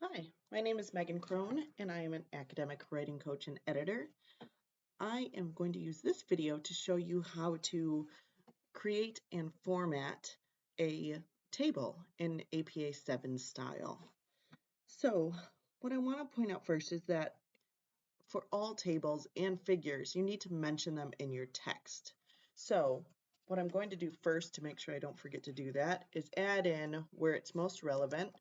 Hi, my name is Megan Crone, and I am an academic writing coach and editor. I am going to use this video to show you how to create and format a table in APA 7 style. So, what I want to point out first is that for all tables and figures, you need to mention them in your text. So, what I'm going to do first to make sure I don't forget to do that is add in where it's most relevant.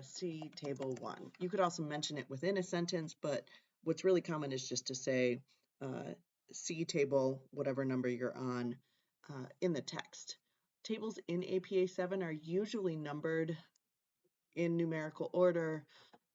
See table 1. You could also mention it within a sentence, but what's really common is just to say uh, see table, whatever number you're on, in the text. Tables in APA 7 are usually numbered in numerical order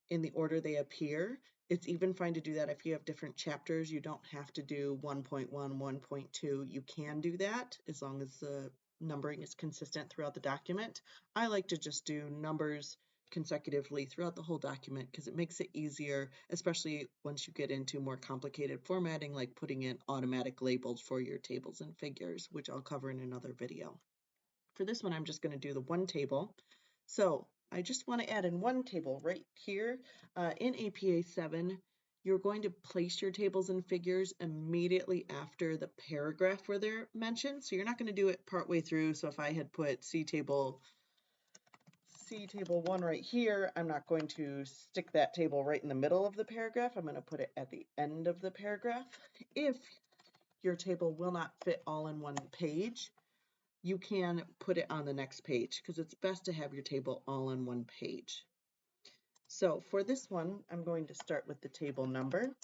in the order they appear. It's even fine to do that if you have different chapters. You don't have to do 1.1, 1.2. You can do that as long as the numbering is consistent throughout the document. I like to just do numbers consecutively throughout the whole document because it makes it easier, especially once you get into more complicated formatting, like putting in automatic labels for your tables and figures, which I'll cover in another video. For this one, I'm just going to do the one table. So I just want to add in one table right here. In APA 7, you're going to place your tables and figures immediately after the paragraph where they're mentioned. So you're not going to do it partway through. So if I had put C table 1 right here, I'm not going to stick that table right in the middle of the paragraph. I'm going to put it at the end of the paragraph. If your table will not fit all in one page, you can put it on the next page because it's best to have your table all on one page. So for this one, I'm going to start with the table number,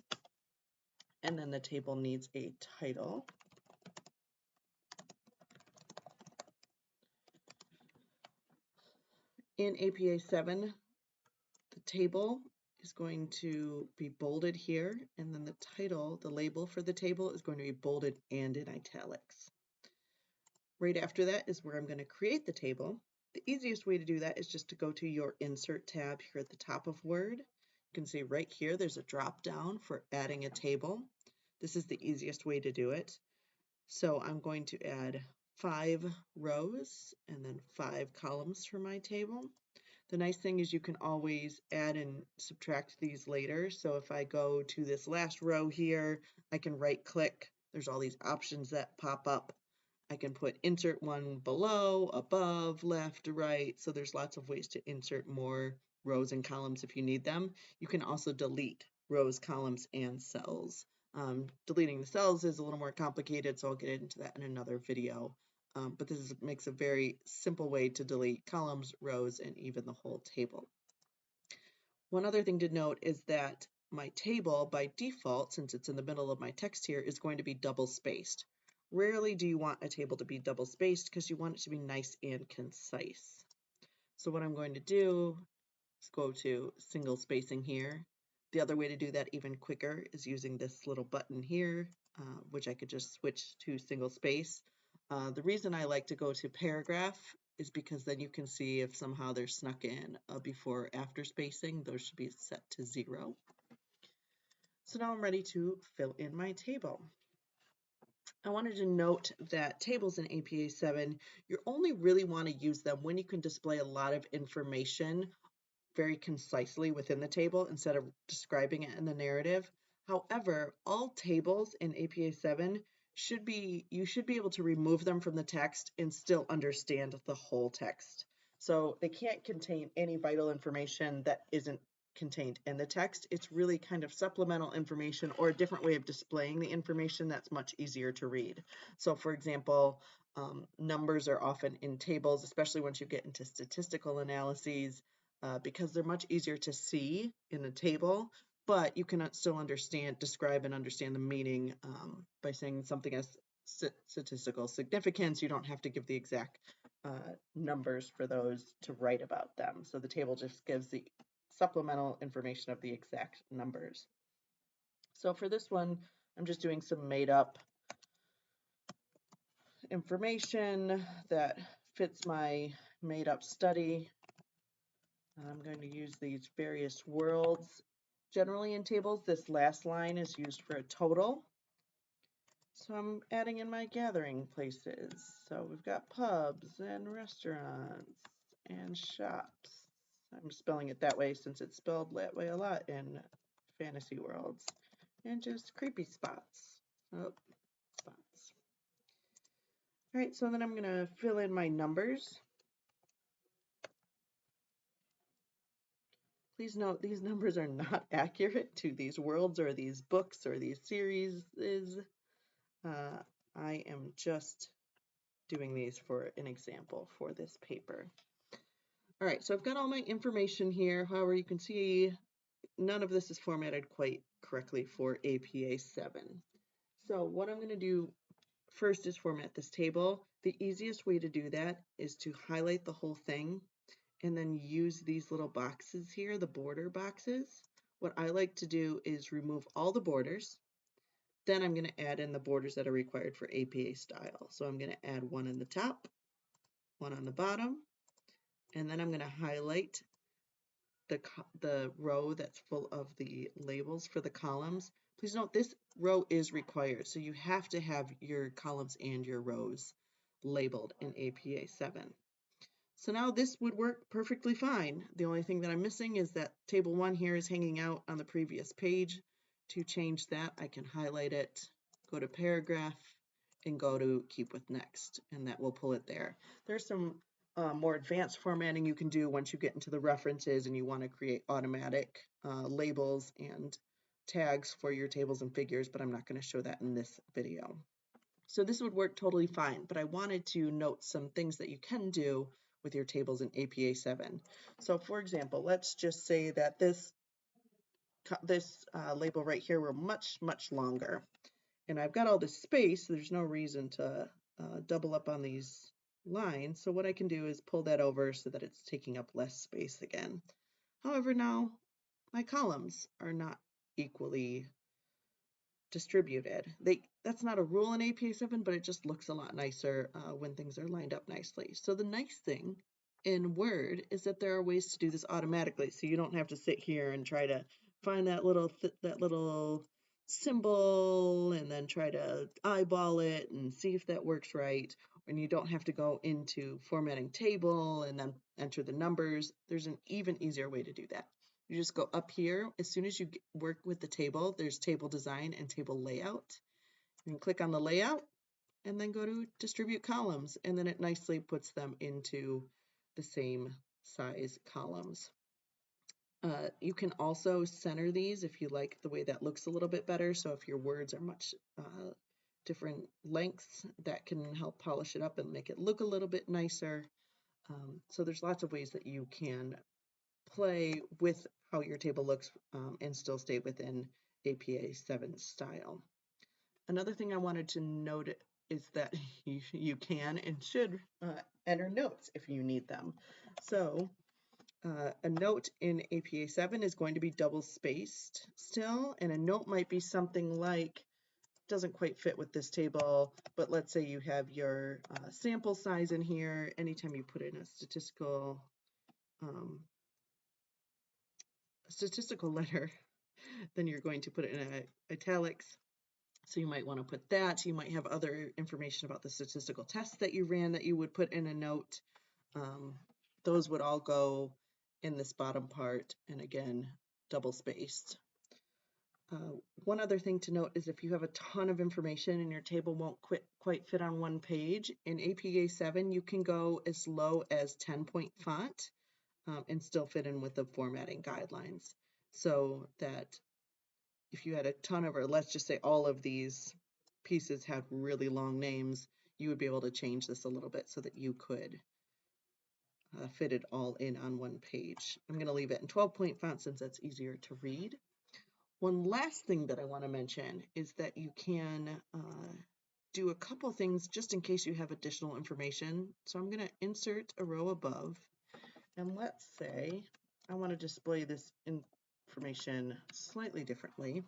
and then the table needs a title. In APA 7, the table is going to be bolded here, and then the title, the label for the table, is going to be bolded and in italics. Right after that is where I'm going to create the table. The easiest way to do that is just to go to your Insert tab here at the top of Word. You can see right here there's a drop down for adding a table. This is the easiest way to do it. So I'm going to add 5 rows and then 5 columns for my table. The nice thing is you can always add and subtract these later. So if I go to this last row here, I can right click. There's all these options that pop up. I can put insert one below, above, left, right. So there's lots of ways to insert more rows and columns if you need them. You can also delete rows, columns, and cells. Deleting the cells is a little more complicated, so I'll get into that in another video. But this makes a very simple way to delete columns, rows, and even the whole table. One other thing to note is that my table, by default, since it's in the middle of my text here, is going to be double spaced. Rarely do you want a table to be double spaced because you want it to be nice and concise. So what I'm going to do is go to single spacing here. The other way to do that even quicker is using this little button here, which I could just switch to single space. The reason I like to go to paragraph is because then you can see if somehow they're snuck in a before or after spacing. Those should be set to 0. So now I'm ready to fill in my table. I wanted to note that tables in APA 7, you only really want to use them when you can display a lot of information very concisely within the table instead of describing it in the narrative. However, all tables in APA 7 you should be able to remove them from the text and still understand the whole text. So they can't contain any vital information that isn't contained in the text. It's really kind of supplemental information or a different way of displaying the information that's much easier to read. So for example, numbers are often in tables, especially once you get into statistical analyses, because they're much easier to see in a table, but you can still describe and understand the meaning by saying something as statistical significance. You don't have to give the exact numbers for those to write about them. So the table just gives the supplemental information of the exact numbers. So for this one, I'm just doing some made up information that fits my made up study. I'm going to use these various worlds. Generally in tables, this last line is used for a total. So I'm adding in my gathering places. So we've got pubs and restaurants and shops I'm spelling it that way since it's spelled that way a lot in fantasy worlds. And just creepy spots. Oh, spots. All right, so then I'm going to fill in my numbers. Please note these numbers are not accurate to these worlds or these books or these series. I am just doing these for an example for this paper. All right, so I've got all my information here. However, you can see none of this is formatted quite correctly for APA 7. So what I'm going to do first is format this table. The easiest way to do that is to highlight the whole thing and then use these little boxes here, the border boxes. What I like to do is remove all the borders. Then I'm going to add in the borders that are required for APA style. So I'm going to add one in the top, one on the bottom, and then I'm going to highlight the row that's full of the labels for the columns. Please note this row is required, so you have to have your columns and your rows labeled in APA 7. So now this would work perfectly fine. The only thing that I'm missing is that table 1 here is hanging out on the previous page. To change that, I can highlight it, go to paragraph, and go to keep with next, and that will pull it there. There's some more advanced formatting you can do once you get into the references and you want to create automatic labels and tags for your tables and figures, but I'm not going to show that in this video. So this would work totally fine, but I wanted to note some things that you can do with your tables in APA 7. So for example, let's just say that this label right here were much longer. And I've got all this space, so there's no reason to double up on these lines. So what I can do is pull that over so that it's taking up less space again. However, now my columns are not equally distributed. That's not a rule in APA 7, but it just looks a lot nicer when things are lined up nicely. So the nice thing in Word is that there are ways to do this automatically, so you don't have to sit here and try to find that little symbol and then try to eyeball it and see if that works right. And you don't have to go into formatting table and then enter the numbers. There's an even easier way to do that. You just go up here. As soon as you work with the table, there's table design and table layout. And click on the layout and then go to distribute columns, and then it nicely puts them into the same size columns. You can also center these if you like the way that looks a little bit better. So if your words are much different lengths, that can help polish it up and make it look a little bit nicer. So there's lots of ways that you can play with how your table looks and still stay within APA 7 style. Another thing I wanted to note is that you can and should enter notes if you need them. So a note in APA 7 is going to be double spaced still, and a note might be something like, doesn't quite fit with this table, but let's say you have your sample size in here. Anytime you put in a statistical letter, then you're going to put it in italics. So you might want to put that. You might have other information about the statistical tests that you ran that you would put in a note. Those would all go in this bottom part, and again, double spaced. One other thing to note is if you have a ton of information and your table won't quite fit on one page, in APA 7 you can go as low as 10-point font and still fit in with the formatting guidelines. So that if you had a ton of, or let's just say all of these pieces had really long names, you would be able to change this a little bit so that you could fit it all in on one page. I'm going to leave it in 12-point font since that's easier to read. One last thing that I want to mention is that you can do a couple things just in case you have additional information. So I'm going to insert a row above, and let's say I want to display this information slightly differently,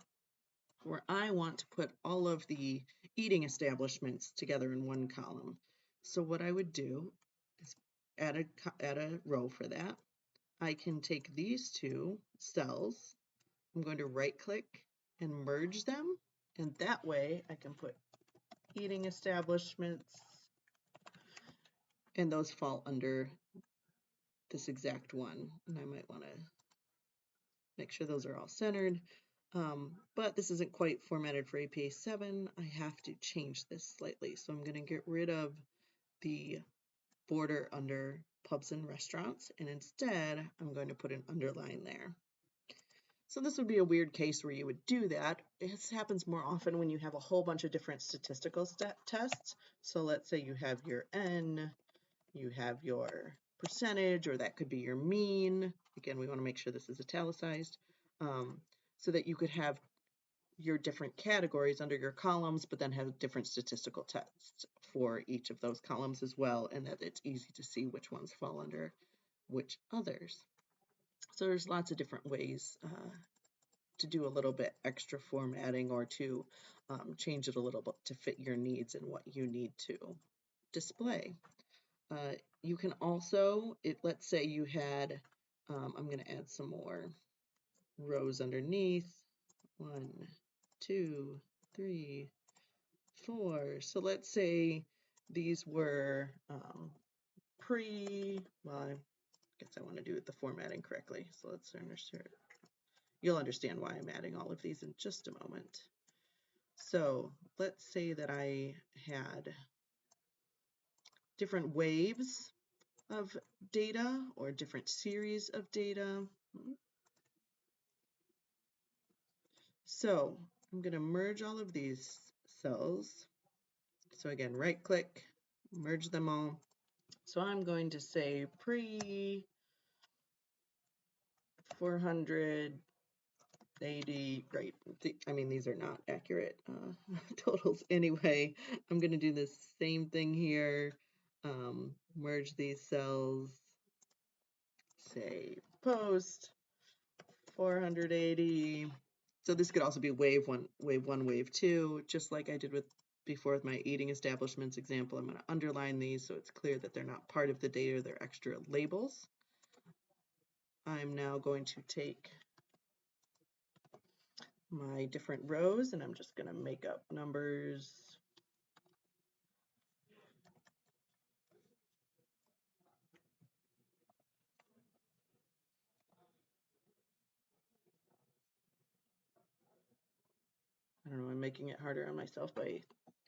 where I want to put all of the eating establishments together in one column. So what I would do is add a row for that. I can take these two cells. I'm going to right click and merge them, and that way I can put eating establishments, and those fall under this exact one, and I might want to make sure those are all centered. But this isn't quite formatted for APA 7. I have to change this slightly. So I'm going to get rid of the border under pubs and restaurants, and instead I'm going to put an underline there. So this would be a weird case where you would do that. This happens more often when you have a whole bunch of different statistical tests. So let's say you have your N, you have your percentage, or that could be your mean. Again, we want to make sure this is italicized, so that you could have your different categories under your columns, but then have different statistical tests for each of those columns as well, and that it's easy to see which ones fall under which others. So there's lots of different ways to do a little bit extra formatting or to change it a little bit to fit your needs and what you need to display. You can also, let's say you had, I'm going to add some more rows underneath. 1, 2, 3, 4. So let's say these were well, I guess I want to do the formatting correctly. So let's understand. You'll understand why I'm adding all of these in just a moment. So let's say that I had different waves of data or different series of data. So I'm going to merge all of these cells. So again, right click, merge them all. So I'm going to say pre 480, right? I mean, these are not accurate totals anyway. I'm going to do the same thing here. Merge these cells, say post 480. So this could also be wave one, wave two, just like I did with before with my eating establishments example. I'm going to underline these so it's clear that they're not part of the data, they're extra labels. I'm now going to take my different rows and I'm just going to make up numbers. I don't know, I'm making it harder on myself by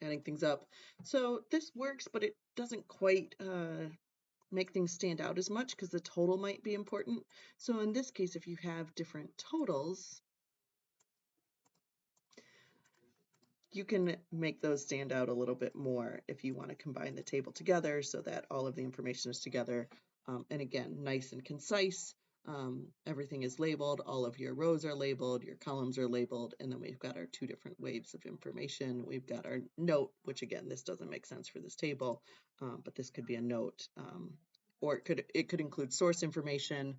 adding things up. So this works, but it doesn't quite make things stand out as much because the total might be important. So in this case, if you have different totals, you can make those stand out a little bit more if you want to combine the table together so that all of the information is together. And again, nice and concise. Everything is labeled, all of your rows are labeled, your columns are labeled, and then we've got our two different waves of information. We've got our note, which again, this doesn't make sense for this table, but this could be a note, or it could include source information.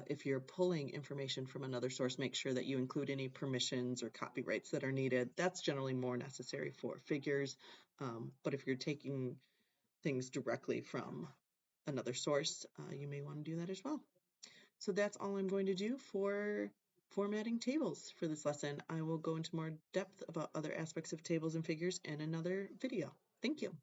If you're pulling information from another source, make sure that you include any permissions or copyrights that are needed. That's generally more necessary for figures, but if you're taking things directly from another source, you may want to do that as well. So that's all I'm going to do for formatting tables for this lesson. I will go into more depth about other aspects of tables and figures in another video. Thank you.